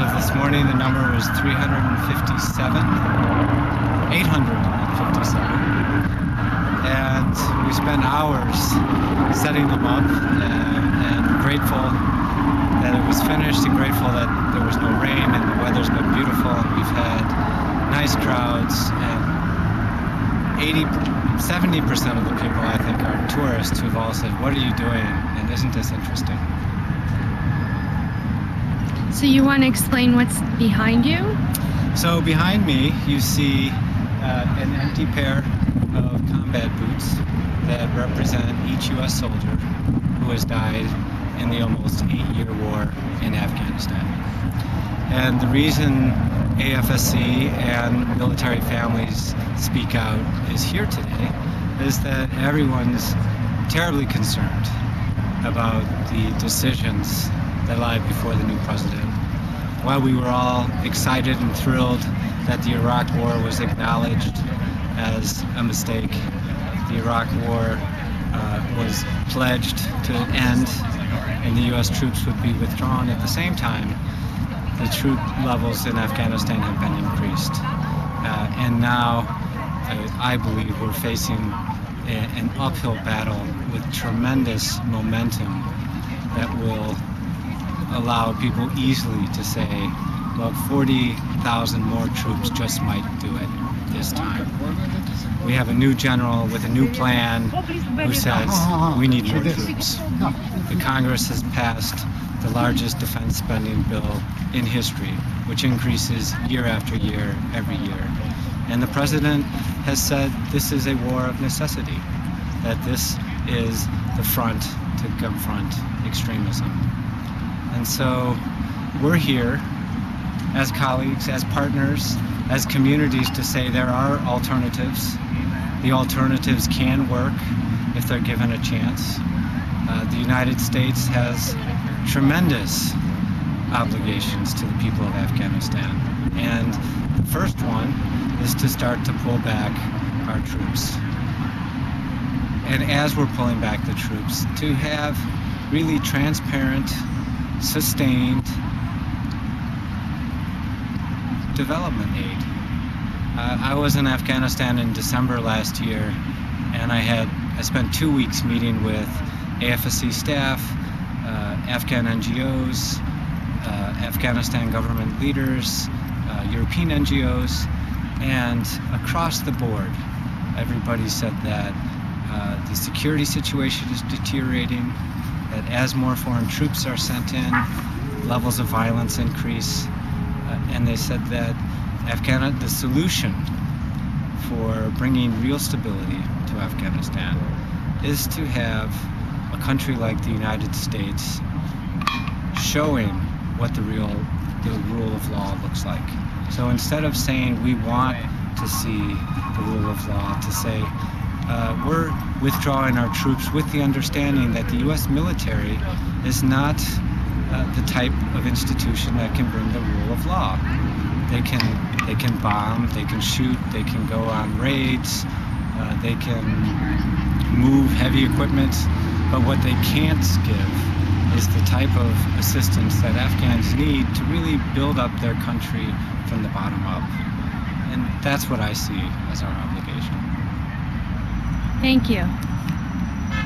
of this morning, the number was 857, and we spent hours setting them up, and grateful that it was finished, and grateful that there was no rain, and the weather's been beautiful, and we've had nice crowds, and 70% of the people, I think, are tourists who've all said, "What are you doing, and isn't this interesting?" So you want to explain what's behind you? So behind me, you see an empty pair of combat boots that represent each U.S. soldier who has died in the almost 8-year war in Afghanistan. And the reason AFSC and military families speak out is here today is that everyone's terribly concerned about the decisions that lie before the new president. While we were all excited and thrilled that the Iraq War was acknowledged as a mistake, the Iraq War was pledged to end and the U.S. troops would be withdrawn. At the same time, the troop levels in Afghanistan have been increased. And now, I believe we're facing an uphill battle with tremendous momentum that will allow people easily to say, well, 40,000 more troops just might do it this time. We have a new general with a new plan who says we need more troops. The Congress has passed the largest defense spending bill in history, which increases year after year, every year. And the president has said this is a war of necessity, that this is the front to confront extremism. And so we're here as colleagues, as partners, as communities to say there are alternatives. The alternatives can work if they're given a chance. The United States has tremendous obligations to the people of Afghanistan. And the first one is to start to pull back our troops. And as we're pulling back the troops, to have really transparent, sustained development aid. I was in Afghanistan in December last year, and I spent 2 weeks meeting with AFSC staff, Afghan NGOs, Afghanistan government leaders, European NGOs, and across the board, everybody said that the security situation is deteriorating, that as more foreign troops are sent in, levels of violence increase, and they said that the solution for bringing real stability to Afghanistan is to have a country like the United States showing what the rule of law looks like. So instead of saying we want to see the rule of law, to say we're withdrawing our troops with the understanding that the U.S. military is not the type of institution that can bring the rule of law. They can bomb, they can shoot, they can go on raids, they can move heavy equipment, but what they can't give is the type of assistance that Afghans need to really build up their country from the bottom up. And that's what I see as our obligation. Thank you.